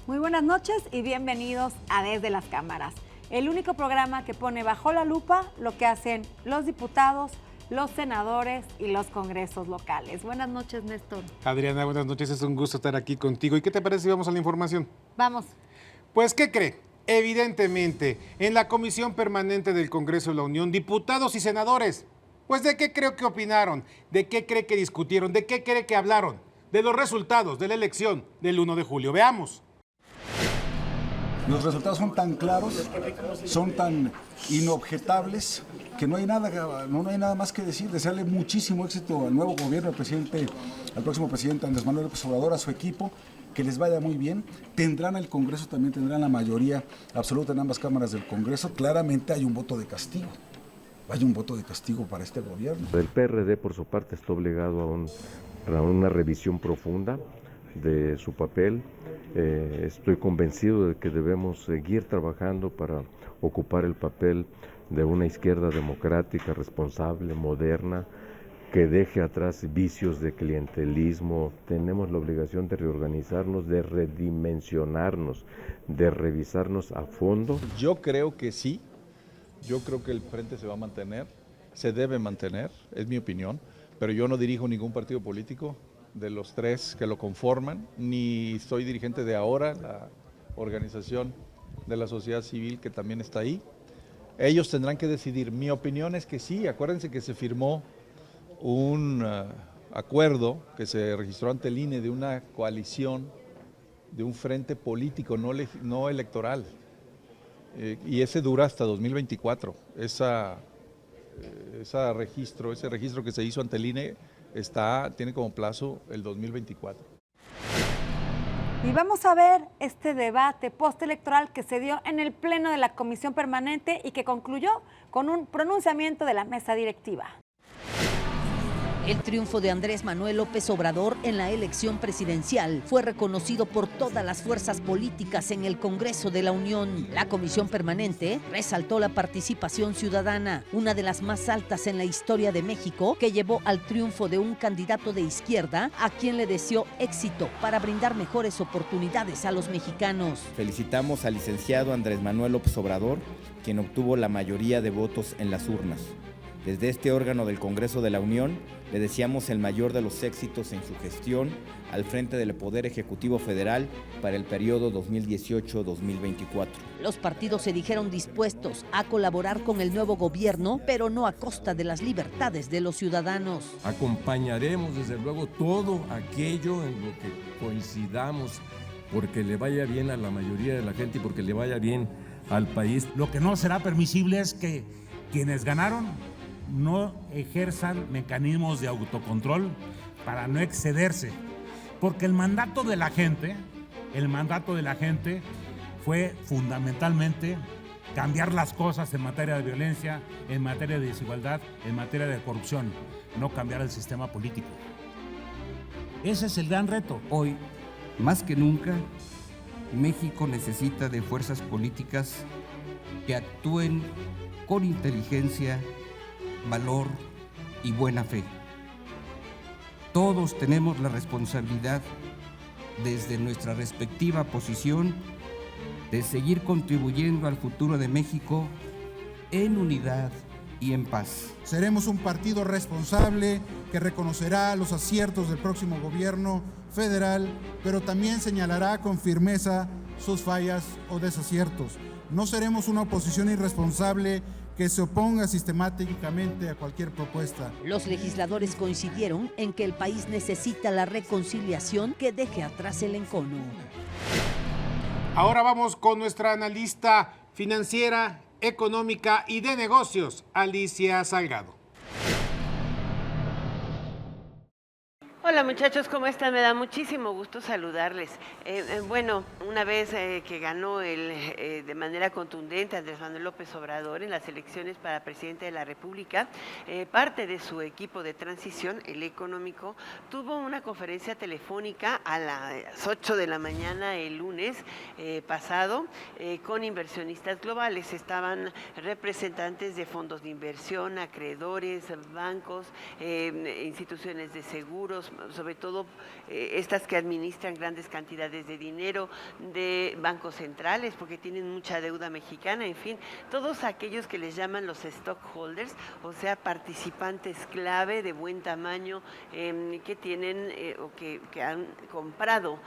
Muy buenas noches y bienvenidos a Desde las Cámaras, el único programa que pone bajo la lupa lo que hacen los diputados, los senadores y los congresos locales. Buenas noches, Néstor. Adriana, buenas noches, es un gusto estar aquí contigo. ¿Y qué te parece si vamos a la información? Vamos. Pues, ¿qué cree? Evidentemente, en la Comisión Permanente del Congreso de la Unión, diputados y senadores, pues ¿de qué creo que opinaron? ¿De qué cree que discutieron? ¿De qué cree que hablaron? De los resultados de la elección del 1 de julio. Veamos. Los resultados son tan claros, son tan inobjetables, que no hay nada más que decir. Desearle muchísimo éxito al nuevo gobierno, al próximo presidente Andrés Manuel López Obrador, a su equipo, que les vaya muy bien. Tendrán el Congreso, también tendrán la mayoría absoluta en ambas cámaras del Congreso. Claramente hay un voto de castigo. Hay un voto de castigo para este gobierno. El PRD, por su parte, está obligado a una revisión profunda de su papel. Estoy convencido de que debemos seguir trabajando para ocupar el papel de una izquierda democrática, responsable, moderna, que deje atrás vicios de clientelismo. Tenemos la obligación de reorganizarnos, de redimensionarnos, de revisarnos a fondo. Yo creo que sí, yo creo que el frente se va a mantener, se debe mantener, es mi opinión, pero yo no dirijo ningún partido político de los tres que lo conforman, ni soy dirigente de ahora, la organización de la sociedad civil que también está ahí. Ellos tendrán que decidir. Mi opinión es que sí, acuérdense que se firmó un acuerdo que se registró ante el INE de una coalición, de un frente político, no electoral, y ese dura hasta 2024. Ese registro que se hizo ante el INE tiene como plazo el 2024. Y vamos a ver este debate postelectoral que se dio en el Pleno de la Comisión Permanente y que concluyó con un pronunciamiento de la mesa directiva. El triunfo de Andrés Manuel López Obrador en la elección presidencial fue reconocido por todas las fuerzas políticas en el Congreso de la Unión. La Comisión Permanente resaltó la participación ciudadana, una de las más altas en la historia de México, que llevó al triunfo de un candidato de izquierda a quien le deseó éxito para brindar mejores oportunidades a los mexicanos. Felicitamos al licenciado Andrés Manuel López Obrador, quien obtuvo la mayoría de votos en las urnas. Desde este órgano del Congreso de la Unión, le deseamos el mayor de los éxitos en su gestión al frente del Poder Ejecutivo Federal para el periodo 2018-2024. Los partidos se dijeron dispuestos a colaborar con el nuevo gobierno, pero no a costa de las libertades de los ciudadanos. Acompañaremos desde luego todo aquello en lo que coincidamos, porque le vaya bien a la mayoría de la gente y porque le vaya bien al país. Lo que no será permisible es que quienes ganaron no ejerzan mecanismos de autocontrol para no excederse, porque el mandato de la gente fue fundamentalmente cambiar las cosas en materia de violencia, en materia de desigualdad, en materia de corrupción, no cambiar el sistema político. Ese es el gran reto. Hoy, más que nunca, México necesita de fuerzas políticas que actúen con inteligencia, valor y buena fe. Todos tenemos la responsabilidad, desde nuestra respectiva posición, de seguir contribuyendo al futuro de México en unidad y en paz. Seremos un partido responsable que reconocerá los aciertos del próximo gobierno federal, pero también señalará con firmeza sus fallas o desaciertos. No seremos una oposición irresponsable que se oponga sistemáticamente a cualquier propuesta. Los legisladores coincidieron en que el país necesita la reconciliación que deje atrás el encono. Ahora vamos con nuestra analista financiera, económica y de negocios, Alicia Salgado. Hola muchachos, ¿cómo están? Me da muchísimo gusto saludarles. Bueno, una vez que ganó de manera contundente Andrés Manuel López Obrador en las elecciones para presidente de la República, parte de su equipo de transición, el económico, tuvo una conferencia telefónica a las 8 de la mañana el lunes pasado con inversionistas globales. Estaban representantes de fondos de inversión, acreedores, bancos, instituciones de seguros, sobre todo estas que administran grandes cantidades de dinero, de bancos centrales, porque tienen mucha deuda mexicana, en fin, todos aquellos que les llaman los stockholders, o sea, participantes clave de buen tamaño que tienen o que han comprado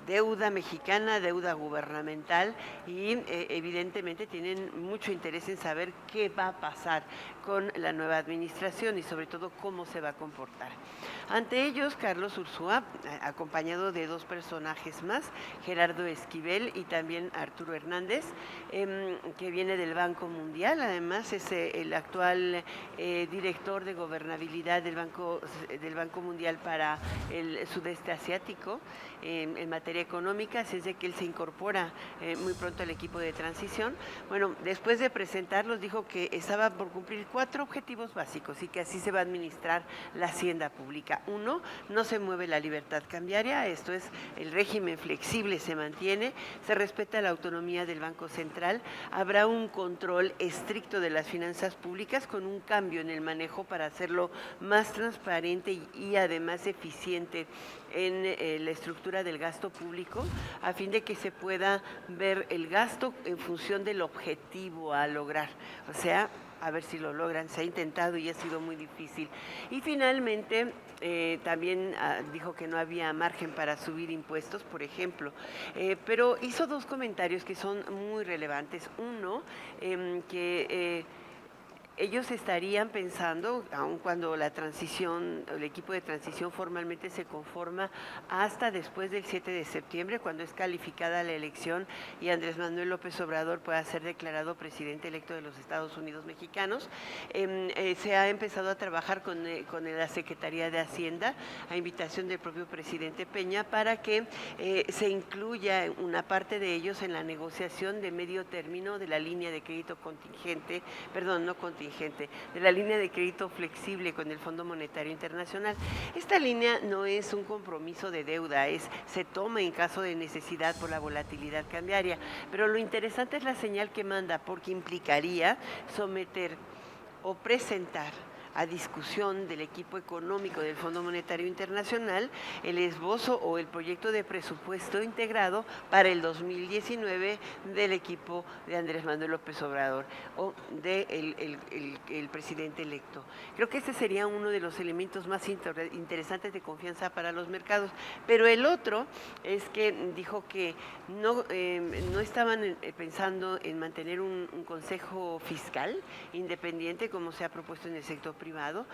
deuda mexicana, deuda gubernamental y evidentemente tienen mucho interés en saber qué va a pasar con la nueva administración y sobre todo cómo se va a comportar. Ante ellos, Carlos Ursúa, acompañado de dos personajes más, Gerardo Esquivel y también Arturo Hernández, que viene del Banco Mundial, además es el actual director de gobernabilidad del Banco Mundial para el sudeste asiático en materia económica, así es de que él se incorpora muy pronto al equipo de transición. Bueno, después de presentarlos dijo que estaba por cumplir 4 objetivos básicos y que así se va a administrar la hacienda pública. 1, no se mueve la libertad cambiaria, esto es, el régimen flexible se mantiene, se respeta la autonomía del Banco Central, habrá un control estricto de las finanzas públicas con un cambio en el manejo para hacerlo más transparente y además eficiente en la estructura del gasto público, a fin de que se pueda ver el gasto en función del objetivo a lograr, o sea, a ver si lo logran, se ha intentado y ha sido muy difícil. Y finalmente, también dijo que no había margen para subir impuestos, por ejemplo, pero hizo 2 comentarios que son muy relevantes. Uno, que ellos estarían pensando, aun cuando la transición, el equipo de transición formalmente se conforma hasta después del 7 de septiembre, cuando es calificada la elección y Andrés Manuel López Obrador pueda ser declarado presidente electo de los Estados Unidos mexicanos, se ha empezado a trabajar con la Secretaría de Hacienda, a invitación del propio presidente Peña, para que se incluya una parte de ellos en la negociación de medio término de la línea de crédito contingente, perdón, no contingente, de la línea de crédito flexible con el Fondo Monetario Internacional. Esta línea no es un compromiso de deuda, se toma en caso de necesidad por la volatilidad cambiaria, pero lo interesante es la señal que manda, porque implicaría someter o presentar a discusión del equipo económico del Fondo Monetario Internacional el esbozo o el proyecto de presupuesto integrado para el 2019 del equipo de Andrés Manuel López Obrador o del presidente electo. Creo que este sería uno de los elementos más interesantes de confianza para los mercados, pero el otro es que dijo que no estaban pensando en mantener un consejo fiscal independiente como se ha propuesto en el sector privado,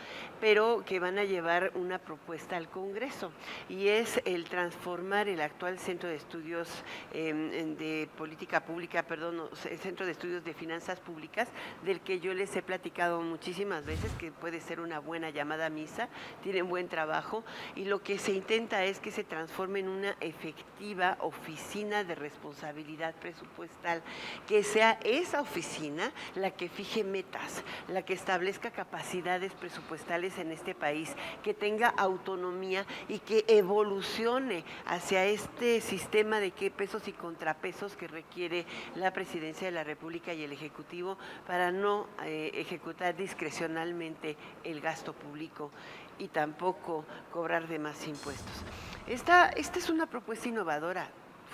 pero que van a llevar una propuesta al Congreso y es el transformar el actual Centro de Estudios de Política Pública, el Centro de Estudios de Finanzas Públicas, del que yo les he platicado muchísimas veces, que puede ser una buena llamada a misa, tienen buen trabajo y lo que se intenta es que se transforme en una efectiva oficina de responsabilidad presupuestal, que sea esa oficina la que fije metas, la que establezca capacidades presupuestales en este país, que tenga autonomía y que evolucione hacia este sistema de qué pesos y contrapesos que requiere la Presidencia de la República y el Ejecutivo para no ejecutar discrecionalmente el gasto público y tampoco cobrar de más impuestos. Esta es una propuesta innovadora,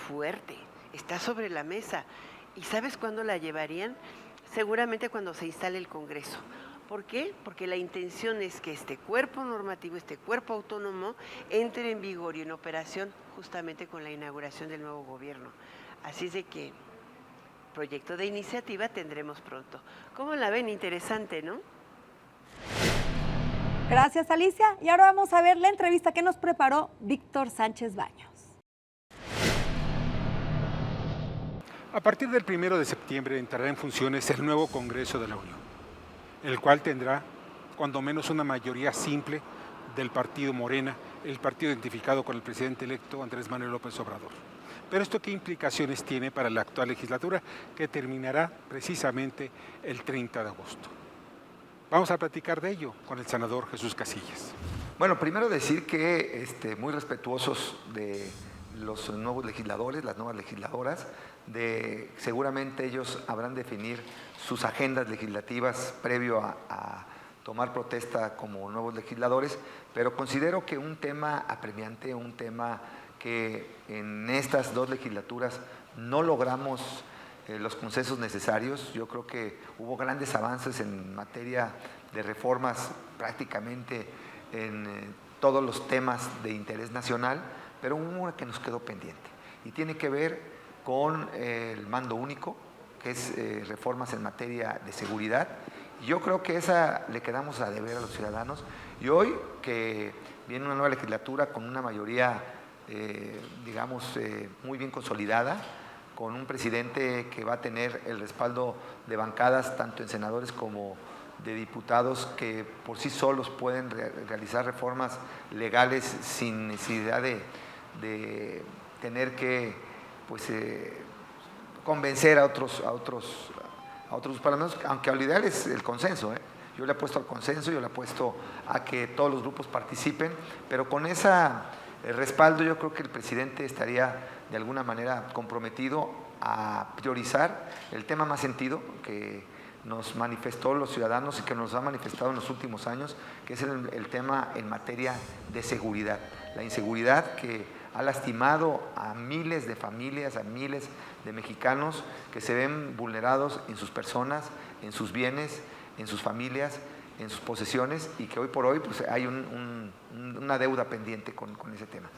fuerte, está sobre la mesa. ¿Y sabes cuándo la llevarían? Seguramente cuando se instale el Congreso. ¿Por qué? Porque la intención es que este cuerpo normativo, este cuerpo autónomo, entre en vigor y en operación justamente con la inauguración del nuevo gobierno. Así es de que proyecto de iniciativa tendremos pronto. ¿Cómo la ven? Interesante, ¿no? Gracias, Alicia. Y ahora vamos a ver la entrevista que nos preparó Víctor Sánchez Baños. A partir del 1 de septiembre entrará en funciones el nuevo Congreso de la Unión, el cual tendrá cuando menos una mayoría simple del partido Morena, el partido identificado con el presidente electo Andrés Manuel López Obrador. Pero ¿esto qué implicaciones tiene para la actual legislatura que terminará precisamente el 30 de agosto? Vamos a platicar de ello con el senador Jesús Casillas. Bueno, primero decir que muy respetuosos de los nuevos legisladores, las nuevas legisladoras, seguramente ellos habrán definir sus agendas legislativas previo a tomar protesta como nuevos legisladores, pero considero que un tema apremiante, un tema que en estas 2 legislaturas no logramos los consensos necesarios. Yo creo que hubo grandes avances en materia de reformas prácticamente en todos los temas de interés nacional, pero hubo una que nos quedó pendiente y tiene que ver con el mando único, que es reformas en materia de seguridad. Yo creo que esa le quedamos a deber a los ciudadanos, y hoy que viene una nueva legislatura con una mayoría, muy bien consolidada, con un presidente que va a tener el respaldo de bancadas tanto en senadores como de diputados que por sí solos pueden realizar reformas legales sin necesidad de tener que convencer a otros parlamentos, aunque lo ideal es el consenso. Yo le apuesto al consenso, yo le apuesto a que todos los grupos participen, pero con ese respaldo yo creo que el presidente estaría de alguna manera comprometido a priorizar el tema más sentido que nos manifestó los ciudadanos y que nos ha manifestado en los últimos años, que es el tema en materia de seguridad. La inseguridad que ha lastimado a miles de familias, a miles de mexicanos que se ven vulnerados en sus personas, en sus bienes, en sus familias, en sus posesiones, y que hoy por hoy hay una deuda pendiente con ese tema.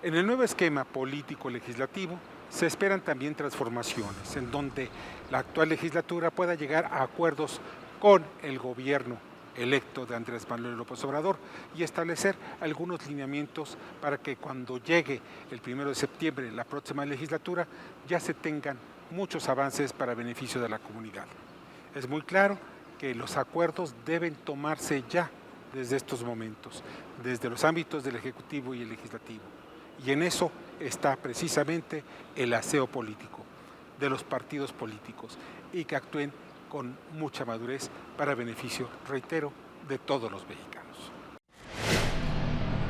En el nuevo esquema político-legislativo se esperan también transformaciones en donde la actual legislatura pueda llegar a acuerdos con el gobierno electo de Andrés Manuel López Obrador y establecer algunos lineamientos para que cuando llegue el 1 de septiembre la próxima legislatura ya se tengan muchos avances para beneficio de la comunidad. Es muy claro que los acuerdos deben tomarse ya desde estos momentos, desde los ámbitos del Ejecutivo y el Legislativo. Y en eso está precisamente el aseo político de los partidos políticos y que actúen con mucha madurez para beneficio, reitero, de todos los mexicanos.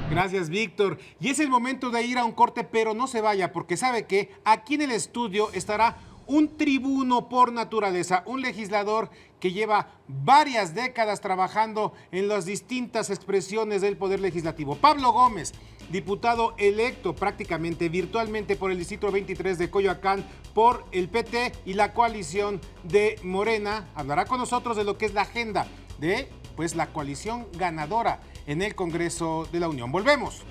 Gracias, Víctor. Y es el momento de ir a un corte, pero no se vaya, porque sabe que aquí en el estudio estará un tribuno por naturaleza, un legislador que lleva varias décadas trabajando en las distintas expresiones del Poder Legislativo. Pablo Gómez, diputado electo prácticamente virtualmente por el Distrito 23 de Coyoacán, por el PT y la coalición de Morena, hablará con nosotros de lo que es la agenda de la coalición ganadora en el Congreso de la Unión. Volvemos.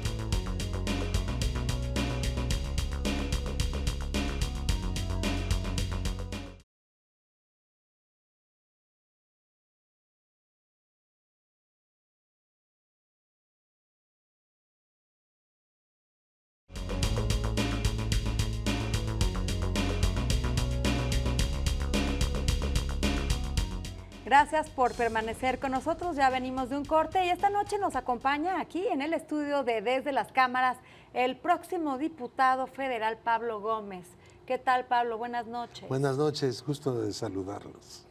Gracias por permanecer con nosotros. Ya venimos de un corte y esta noche nos acompaña aquí en el estudio de Desde las Cámaras el próximo diputado federal Pablo Gómez. ¿Qué tal, Pablo? Buenas noches. Buenas noches, gusto de saludarlos.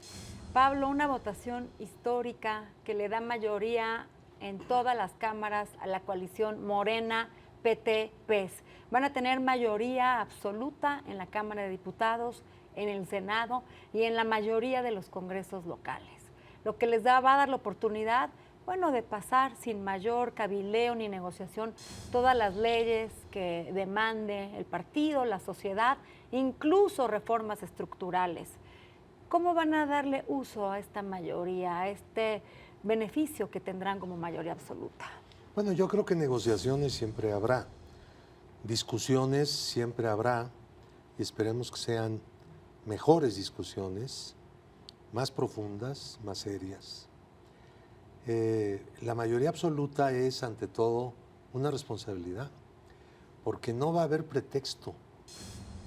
Pablo, una votación histórica que le da mayoría en todas las cámaras a la coalición Morena, PT, PES. Van a tener mayoría absoluta en la Cámara de Diputados, en el Senado y en la mayoría de los congresos locales, lo que les va a dar la oportunidad, de pasar sin mayor cabileo ni negociación todas las leyes que demande el partido, la sociedad, incluso reformas estructurales. ¿Cómo van a darle uso a esta mayoría, a este beneficio que tendrán como mayoría absoluta? Bueno, yo creo que negociaciones siempre habrá, discusiones siempre habrá, y esperemos que sean mejores discusiones, más profundas, más serias. La mayoría absoluta es, ante todo, una responsabilidad, porque no va a haber pretexto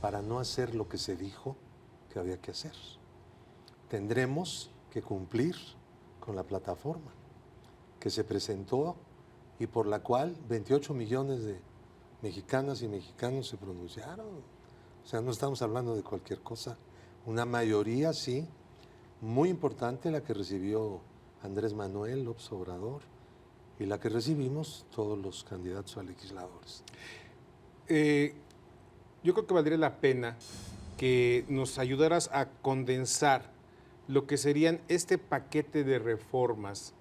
para no hacer lo que se dijo que había que hacer. Tendremos que cumplir con la plataforma que se presentó y por la cual 28 millones de mexicanas y mexicanos se pronunciaron. O sea, no estamos hablando de cualquier cosa. Una mayoría, sí, muy importante, la que recibió Andrés Manuel López Obrador y la que recibimos todos los candidatos a legisladores. Yo creo que valdría la pena que nos ayudaras a condensar lo que serían este paquete de reformas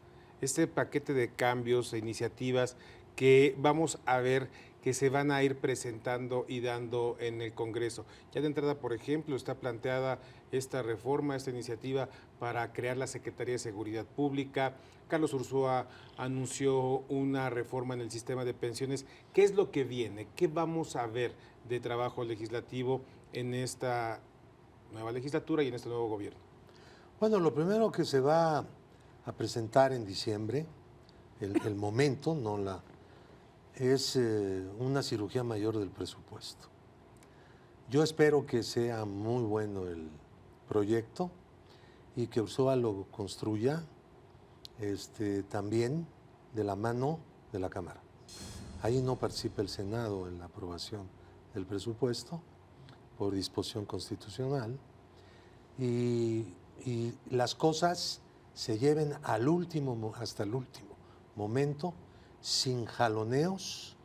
este paquete de cambios e iniciativas que vamos a ver que se van a ir presentando y dando en el Congreso. Ya de entrada, por ejemplo, está planteada esta reforma, esta iniciativa para crear la Secretaría de Seguridad Pública. Carlos Ursúa anunció una reforma en el sistema de pensiones. ¿Qué es lo que viene? ¿Qué vamos a ver de trabajo legislativo en esta nueva legislatura y en este nuevo gobierno? Bueno, lo primero que se va a presentar en diciembre, el momento, no la... es una cirugía mayor del presupuesto. Yo espero que sea muy bueno el proyecto y que Ursúa lo construya también de la mano de la Cámara. Ahí no participa el Senado en la aprobación del presupuesto por disposición constitucional y las cosas se lleven al último, hasta el último momento, sin jaloneos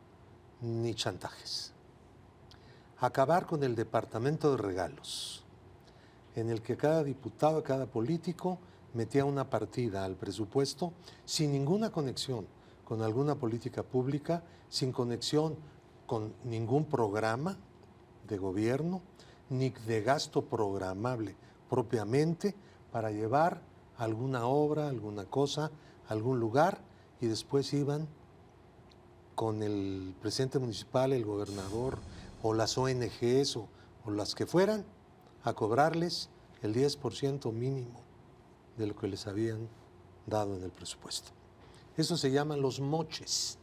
ni chantajes. Acabar con el departamento de regalos, en el que cada diputado, cada político metía una partida al presupuesto sin ninguna conexión con alguna política pública, sin conexión con ningún programa de gobierno, ni de gasto programable propiamente para llevar alguna obra, alguna cosa, a algún lugar, y después iban con el presidente municipal, el gobernador o las ONGs o las que fueran a cobrarles el 10% mínimo de lo que les habían dado en el presupuesto. Eso se llaman los moches,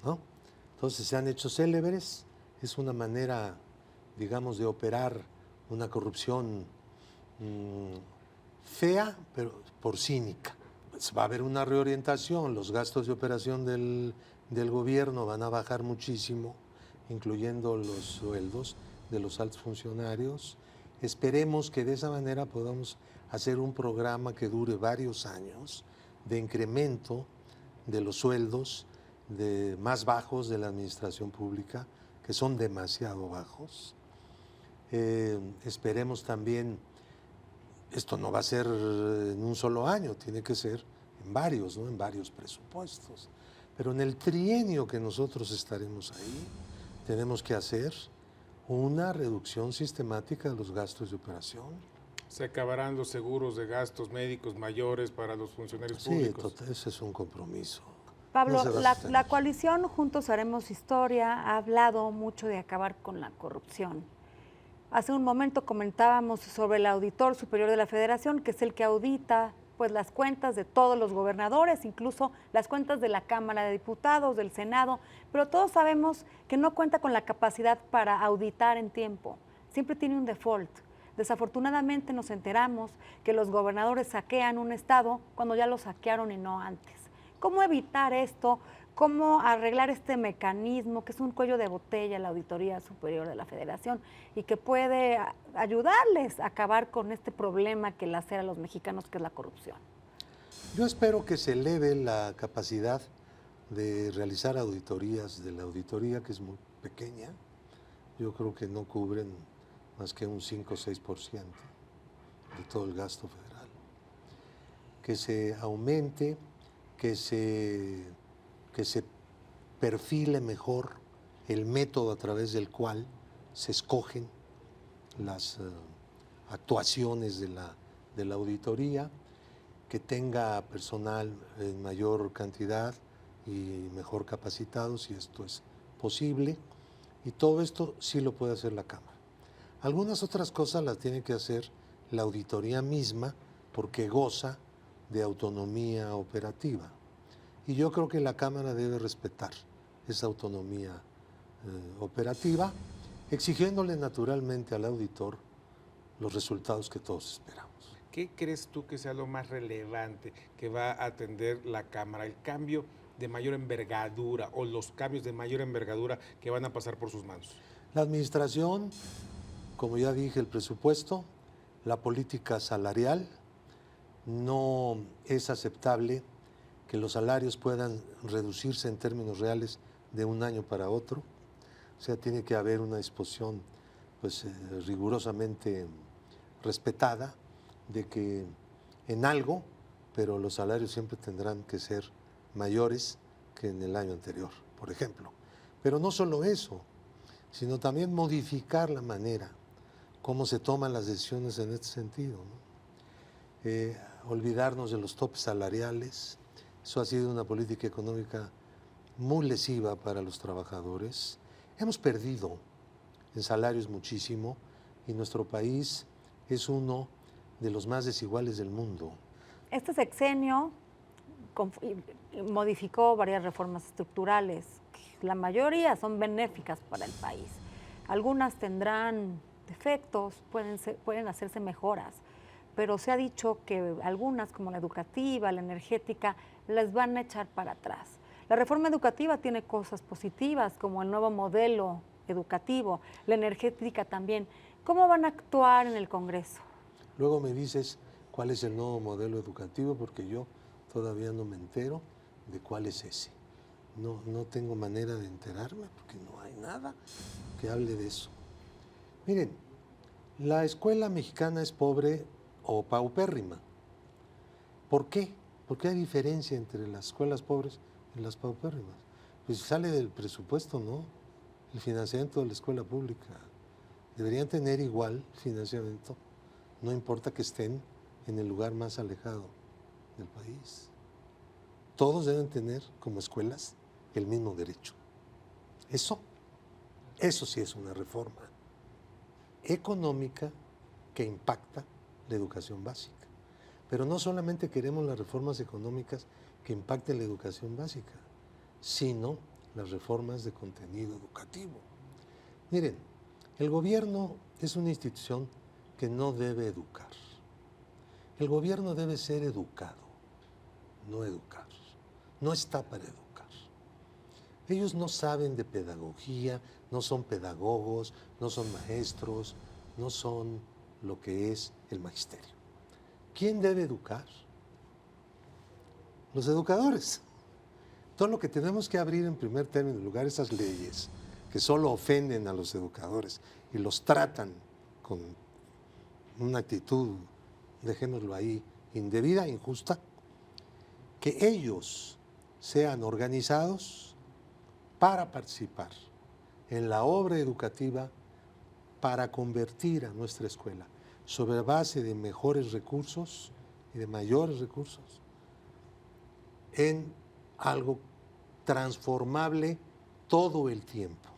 ¿no? Entonces se han hecho célebres, es una manera, digamos, de operar una corrupción fea, pero por cínica. Pues va a haber una reorientación, los gastos de operación del gobierno van a bajar muchísimo, incluyendo los sueldos de los altos funcionarios. Esperemos que de esa manera podamos hacer un programa que dure varios años de incremento de los sueldos más bajos de la administración pública, que son demasiado bajos. Esperemos también, esto no va a ser en un solo año, tiene que ser en varios, ¿no? En varios presupuestos. Pero en el trienio que nosotros estaremos ahí, tenemos que hacer una reducción sistemática de los gastos de operación. Se acabarán los seguros de gastos médicos mayores para los funcionarios públicos. Sí, ese es un compromiso. Pablo, No la coalición Juntos Haremos Historia ha hablado mucho de acabar con la corrupción. Hace un momento comentábamos sobre el auditor superior de la Federación, que es el que audita pues las cuentas de todos los gobernadores, incluso las cuentas de la Cámara de Diputados, del Senado, pero todos sabemos que no cuenta con la capacidad para auditar en tiempo. Siempre tiene un default. Desafortunadamente nos enteramos que los gobernadores saquean un estado cuando ya lo saquearon y no antes. ¿Cómo evitar esto? ¿Cómo arreglar este mecanismo que es un cuello de botella, la Auditoría Superior de la Federación, y que puede ayudarles a acabar con este problema que lacera a los mexicanos, que es la corrupción? Yo espero que se eleve la capacidad de realizar auditorías de la auditoría, que es muy pequeña. Yo creo que no cubren más que un 5 o 6% de todo el gasto federal. Que se aumente, que se perfile mejor el método a través del cual se escogen las actuaciones de la auditoría, que tenga personal en mayor cantidad y mejor capacitado, si esto es posible, y todo esto sí lo puede hacer la Cámara. Algunas otras cosas las tiene que hacer la auditoría misma, porque goza de autonomía operativa. Y yo creo que la Cámara debe respetar esa autonomía operativa, exigiéndole naturalmente al auditor los resultados que todos esperamos. ¿Qué crees tú que sea lo más relevante que va a atender la Cámara? ¿El cambio de mayor envergadura o los cambios de mayor envergadura que van a pasar por sus manos? La administración, como ya dije, el presupuesto, la política salarial. No es aceptable que los salarios puedan reducirse en términos reales de un año para otro. O sea, tiene que haber una disposición pues, rigurosamente respetada de que en algo pero los salarios siempre tendrán que ser mayores que en el año anterior, por ejemplo. Pero no solo eso, sino también modificar la manera cómo se toman las decisiones en este sentido, ¿no? Olvidarnos de los topes salariales. Eso ha sido una política económica muy lesiva para los trabajadores. Hemos perdido en salarios muchísimo y nuestro país es uno de los más desiguales del mundo. Este sexenio modificó varias reformas estructurales. La mayoría son benéficas para el país. Algunas tendrán defectos, pueden hacerse mejoras, pero se ha dicho que algunas, como la educativa, la energética, las van a echar para atrás. La reforma educativa tiene cosas positivas, como el nuevo modelo educativo, la energética también. ¿Cómo van a actuar en el Congreso? Luego me dices cuál es el nuevo modelo educativo, porque yo todavía no me entero de cuál es ese. No tengo manera de enterarme, porque no hay nada que hable de eso. Miren, la escuela mexicana es pobre o paupérrima. ¿Por qué? ¿Por qué hay diferencia entre las escuelas pobres y las paupérrimas? Pues sale del presupuesto, ¿no? El financiamiento de la escuela pública. Deberían tener igual financiamiento, no importa que estén en el lugar más alejado del país. Todos deben tener, como escuelas, el mismo derecho. Eso sí es una reforma económica que impacta la educación básica. Pero no solamente queremos las reformas económicas que impacten la educación básica, sino las reformas de contenido educativo. Miren, el gobierno es una institución que no debe educar. El gobierno debe ser educado, no educar. No está para educar. Ellos no saben de pedagogía, no son pedagogos, no son maestros, no son lo que es el magisterio. ¿Quién debe educar? Los educadores. Todo lo que tenemos que abrir en primer término, en lugar de esas leyes que solo ofenden a los educadores y los tratan con una actitud, dejémoslo ahí, indebida, injusta, que ellos sean organizados para participar en la obra educativa para convertir a nuestra escuela sobre base de mejores recursos y de mayores recursos en algo transformable todo el tiempo.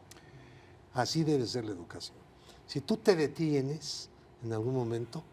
Así debe ser la educación. Si tú te detienes en algún momento,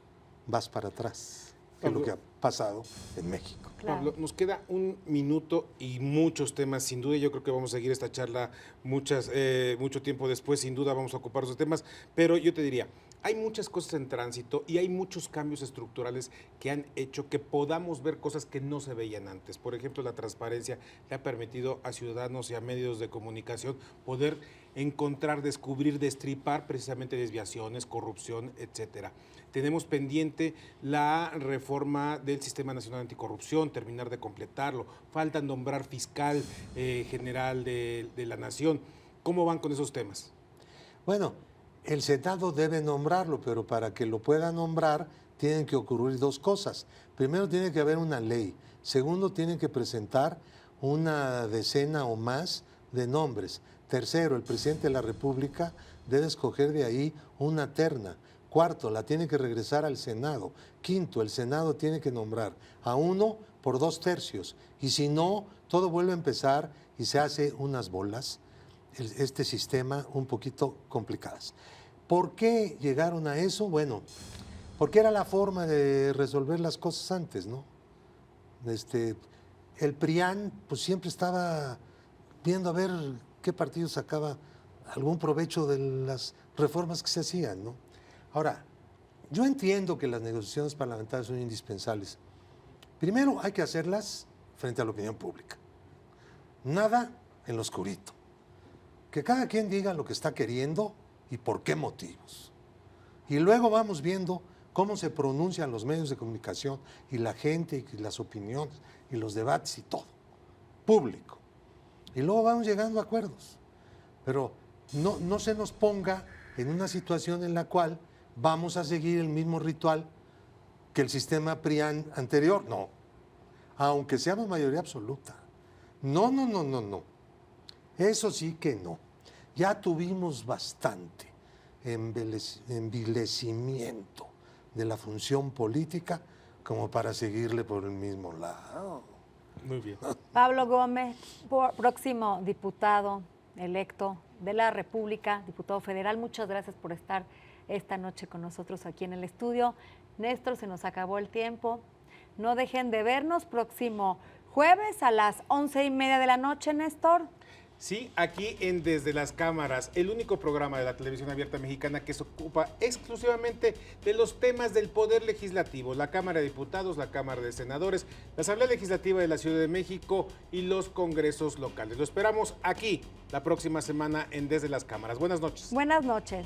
vas para atrás, que es lo que ha pasado en México. Claro. Pablo, nos queda un minuto y muchos temas, sin duda. Yo creo que vamos a seguir esta charla mucho tiempo después, sin duda vamos a ocupar esos temas, pero yo te diría, hay muchas cosas en tránsito y hay muchos cambios estructurales que han hecho que podamos ver cosas que no se veían antes. Por ejemplo, la transparencia le ha permitido a ciudadanos y a medios de comunicación poder encontrar, descubrir, destripar precisamente desviaciones, corrupción, etcétera. Tenemos pendiente la reforma del Sistema Nacional Anticorrupción, terminar de completarlo. Falta nombrar fiscal general de la Nación. ¿Cómo van con esos temas? Bueno, el Senado debe nombrarlo, pero para que lo pueda nombrar tienen que ocurrir dos cosas. Primero, tiene que haber una ley. Segundo, tienen que presentar una decena o más de nombres. Tercero, el presidente de la República debe escoger de ahí una terna. Cuarto, la tiene que regresar al Senado. Quinto, el Senado tiene que nombrar a uno por 2/3. Y si no, todo vuelve a empezar y se hace unas bolas, este sistema un poquito complicadas. ¿Por qué llegaron a eso? Bueno, porque era la forma de resolver las cosas antes, ¿no? El PRIAN pues siempre estaba viendo a ver qué partido sacaba algún provecho de las reformas que se hacían, ¿no? Ahora, yo entiendo que las negociaciones parlamentarias son indispensables. Primero, hay que hacerlas frente a la opinión pública. Nada en lo oscurito. Que cada quien diga lo que está queriendo y por qué motivos. Y luego vamos viendo cómo se pronuncian los medios de comunicación y la gente y las opiniones y los debates y todo. Público. Y luego vamos llegando a acuerdos. Pero no se nos ponga en una situación en la cual vamos a seguir el mismo ritual que el sistema PRIAN anterior. No. aunque seamos mayoría absoluta. No. Eso sí que no. Ya tuvimos bastante envilecimiento de la función política como para seguirle por el mismo lado. Muy bien. Pablo Gómez, próximo diputado electo de la República, diputado federal, muchas gracias por estar esta noche con nosotros aquí en el estudio. Néstor, se nos acabó el tiempo. No dejen de vernos próximo jueves a las 11:30 de la noche, Néstor. Sí, aquí en Desde las Cámaras, el único programa de la televisión abierta mexicana que se ocupa exclusivamente de los temas del Poder Legislativo, la Cámara de Diputados, la Cámara de Senadores, la Asamblea Legislativa de la Ciudad de México y los congresos locales. Lo esperamos aquí la próxima semana en Desde las Cámaras. Buenas noches. Buenas noches.